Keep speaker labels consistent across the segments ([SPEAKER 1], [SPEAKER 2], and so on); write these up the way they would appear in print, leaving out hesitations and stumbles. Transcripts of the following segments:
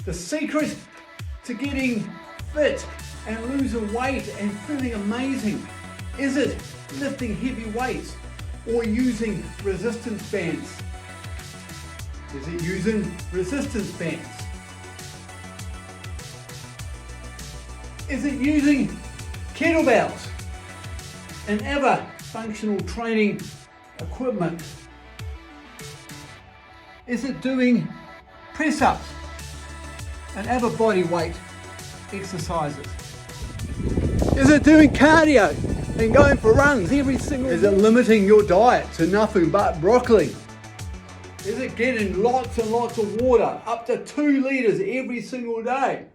[SPEAKER 1] The secret to getting fit and losing weight and feeling amazing, is it lifting heavy weights or using resistance bands? Is it using resistance bands? Is it using kettlebells and other functional training equipment? Is it doing press-ups and other body weight exercises? Is it doing cardio and going for runs every single day? Is it limiting your diet to nothing but broccoli? Is it getting lots and lots of water, up to 2 litres every single day?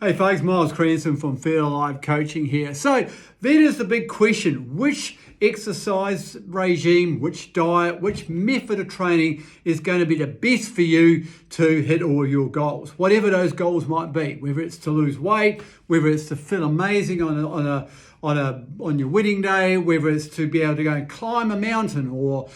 [SPEAKER 1] Hey folks, Miles Cranston from Fit Alive Coaching here. So that is the big question. Which exercise regime, which diet, which method of training is going to be the best for you to hit all your goals? Whatever those goals might be, whether it's to lose weight, whether it's to feel amazing on your wedding day, whether it's to be able to go and climb a mountain or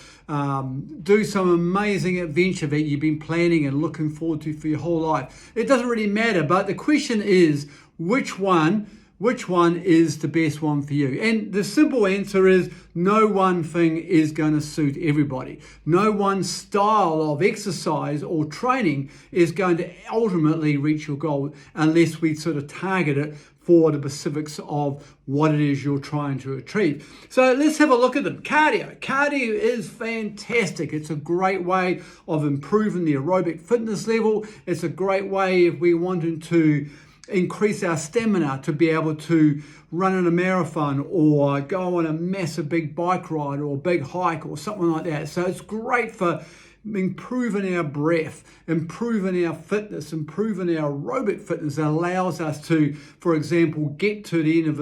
[SPEAKER 1] do some amazing adventure that you've been planning and looking forward to for your whole life. It doesn't really matter, but the question is which one is the best one for you? And the simple answer is no one thing is going to suit everybody. No one style of exercise or training is going to ultimately reach your goal unless we sort of target it for the specifics of what it is you're trying to achieve. So let's have a look at them. Cardio. Cardio is fantastic. It's a great way of improving the aerobic fitness level. It's a great way if we wanted to increase our stamina to be able to run in a marathon or go on a massive big bike ride or a big hike or something like that. So it's great for improving our breath, improving our fitness, improving our aerobic fitness. That allows us to, for example, get to the end of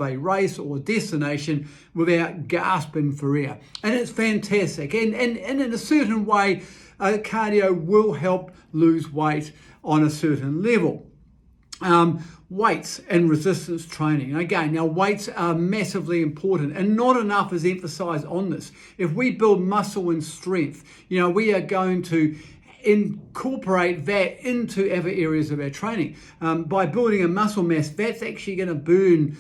[SPEAKER 1] a race or destination without gasping for air. And it's fantastic. And in a certain way, cardio will help lose weight on a certain level. Weights and resistance training. Again, now weights are massively important and not enough is emphasized on this. If we build muscle and strength, we are going to incorporate that into other areas of our training. By building a muscle mass, that's actually going to burn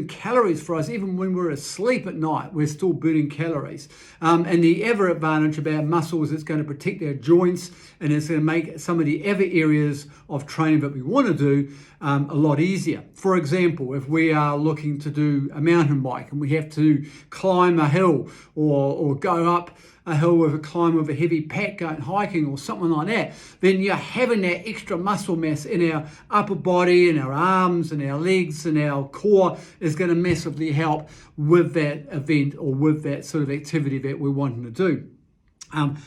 [SPEAKER 1] calories for us. Even when we're asleep at night, we're still burning calories. And the other advantage about muscle is it's going to protect our joints and it's going to make some of the other areas of training that we want to do a lot easier. For example, if we are looking to do a mountain bike and we have to climb a hill or go up a hill with a climb with a heavy pack going hiking or something like that, then you're having that extra muscle mass in our upper body and our arms and our legs and our core is going to massively help with that event or with that sort of activity that we're wanting to do.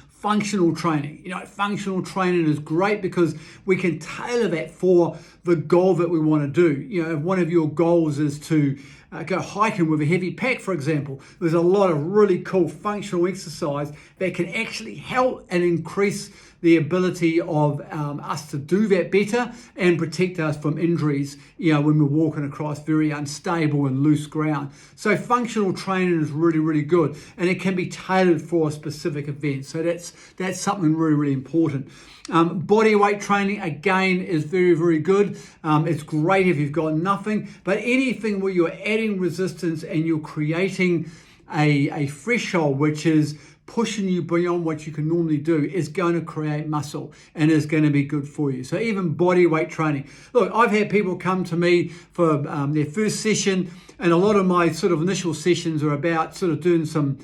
[SPEAKER 1] Functional training. Functional training is great because we can tailor that for the goal that we want to do. If one of your goals is to go hiking with a heavy pack, for example, there's a lot of really cool functional exercise that can actually help and increase the ability of us to do that better and protect us from injuries, when we're walking across very unstable and loose ground. So functional training is really, really good and it can be tailored for a specific event. So that's something really, really important. Body weight training, again, is very, very good. It's great if you've got nothing, but anything where you're adding resistance and you're creating a threshold which is pushing you beyond what you can normally do is going to create muscle and is going to be good for you. So even body weight training. Look, I've had people come to me for their first session, and a lot of my sort of initial sessions are about sort of doing some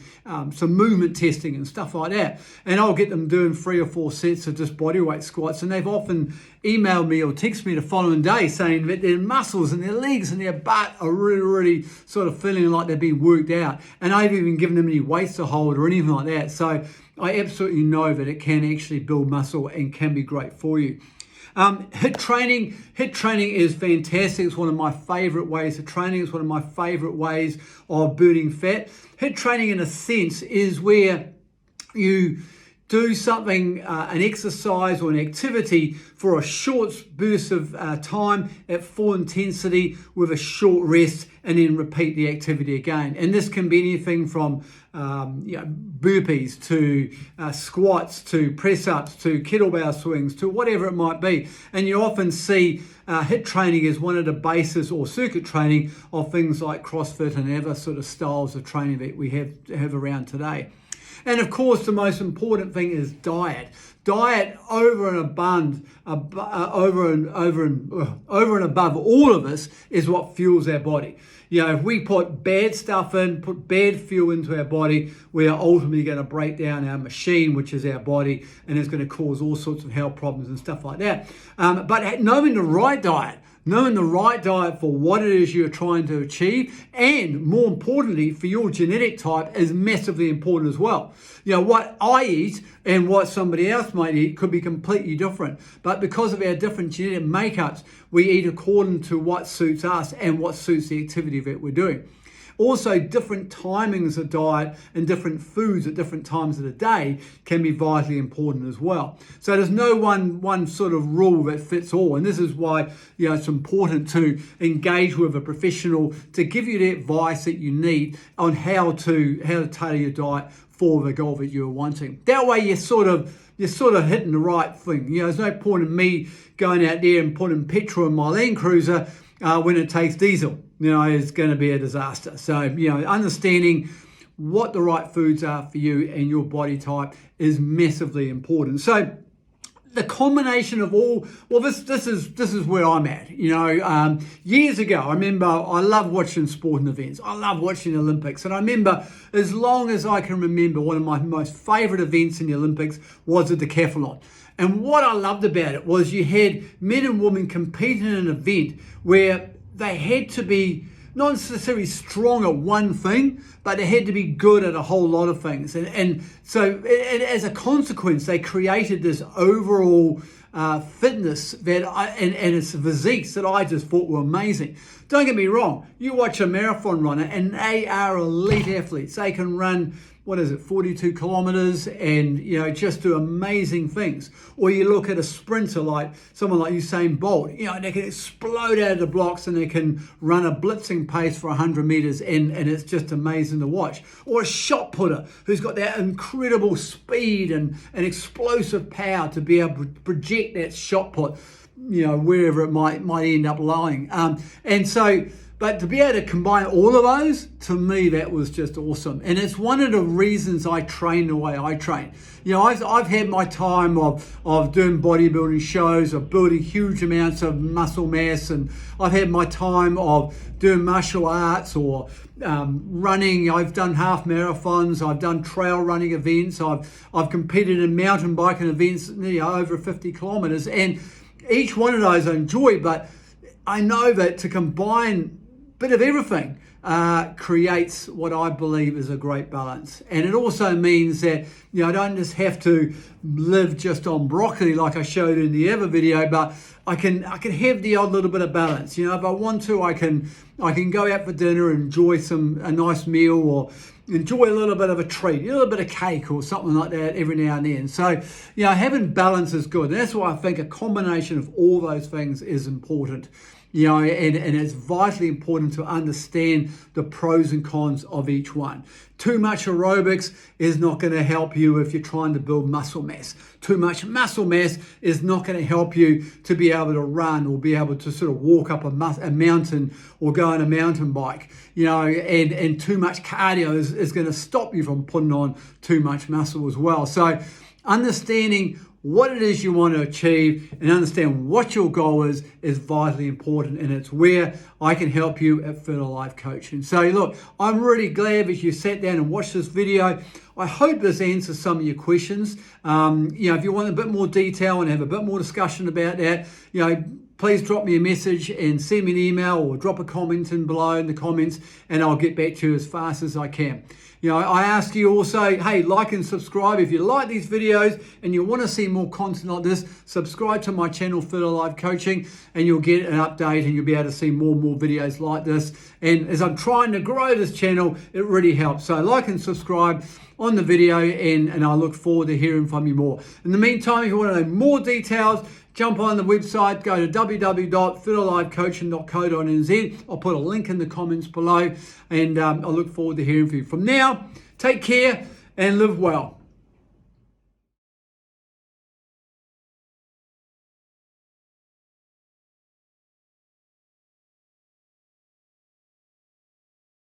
[SPEAKER 1] movement testing and stuff like that. And I'll get them doing 3 or 4 sets of just body weight squats, and they've often emailed me or texted me the following day saying that their muscles and their legs and their butt are really, really sort of feeling like they've been worked out. And I've even given them any weights to hold or anything like that. So I absolutely know that it can actually build muscle and can be great for you. HIIT training is fantastic. It's one of my favorite ways of training. It's one of my favorite ways of burning fat. HIIT training, in a sense, is where you do something, an exercise or an activity for a short burst of time at full intensity with a short rest, and then repeat the activity again. And this can be anything from burpees to squats to press-ups to kettlebell swings to whatever it might be. And you often see HIIT training as one of the bases, or circuit training, of things like CrossFit and other sort of styles of training that we have around today. And of course, the most important thing is diet. Diet over and above all of this is what fuels our body. You know, if we put bad stuff in, put bad fuel into our body, we are ultimately going to break down our machine, which is our body, and it's going to cause all sorts of health problems and stuff like that. But knowing the right diet for what it is you're trying to achieve, and more importantly, for your genetic type, is massively important as well. You know, what I eat and what somebody else might eat could be completely different. But because of our different genetic makeups, we eat according to what suits us and what suits the activity that we're doing. Also, different timings of diet and different foods at different times of the day can be vitally important as well. So there's no one sort of rule that fits all. And this is why, you know, it's important to engage with a professional to give you the advice that you need on how to tailor your diet for the goal that you're wanting. That way you're sort of hitting the right thing. You know, there's no point in me going out there and putting petrol in my Land Cruiser when it takes diesel. You know, it's going to be a disaster. So, you know, understanding what the right foods are for you and your body type is massively important. So the combination of all, well, this is where I'm at. You know, years ago, I remember I love watching sporting events. I love watching the Olympics. And I remember, as long as I can remember, one of my most favorite events in the Olympics was the decathlon. And what I loved about it was you had men and women competing in an event where they had to be not necessarily strong at one thing, but they had to be good at a whole lot of things. And so as a consequence, they created this overall fitness and its physiques that I just thought were amazing. Don't get me wrong, you watch a marathon runner and they are elite athletes. They can run, 42 kilometers, and, you know, just do amazing things. Or you look at a sprinter like someone like Usain Bolt, you know, they can explode out of the blocks and they can run a blitzing pace for 100 meters, and it's just amazing to watch. Or a shot putter who's got that incredible speed and explosive power to be able to project that shot put, you know, wherever it might end up lying. But to be able to combine all of those, to me, that was just awesome. And it's one of the reasons I train the way I train. You know, I've had my time of doing bodybuilding shows, of building huge amounts of muscle mass, and I've had my time of doing martial arts or running. I've done half marathons, I've done trail running events, I've competed in mountain biking events, you know, over 50 kilometers. And each one of those I enjoy, but I know that to combine bit of everything creates what I believe is a great balance. And it also means that, you know, I don't just have to live just on broccoli like I showed in the other video, but I can have the odd little bit of balance. You know, if I want to, I can go out for dinner and enjoy a nice meal, or enjoy a little bit of a treat, a little bit of cake or something like that every now and then. So, you know, having balance is good. And that's why I think a combination of all those things is important. You know, and it's vitally important to understand the pros and cons of each one. Too much aerobics is not going to help you if you're trying to build muscle mass. Too much muscle mass is not going to help you to be able to run or be able to sort of walk up a mountain or go on a mountain bike. You know, and too much cardio is going to stop you from putting on too much muscle as well. So understanding what it is you want to achieve and understand what your goal is vitally important, and it's where I can help you at Fertile Life Coaching. So look, I'm really glad that you sat down and watched this video. I hope this answers some of your questions. You know, if you want a bit more detail and have a bit more discussion about that, you know, please drop me a message and send me an email or drop a comment in below in the comments, and I'll get back to you as fast as I can. You know, I ask you also, hey, like and subscribe. If you like these videos and you want to see more content like this, subscribe to my channel, Fit Alive Coaching, and you'll get an update and you'll be able to see more and more videos like this. And as I'm trying to grow this channel, it really helps. So like and subscribe on the video, and I look forward to hearing from you more. In the meantime, if you want to know more details, jump on the website, go to www.fitalivecoaching.co.nz. I'll put a link in the comments below, and I look forward to hearing from you. From now, take care and live well.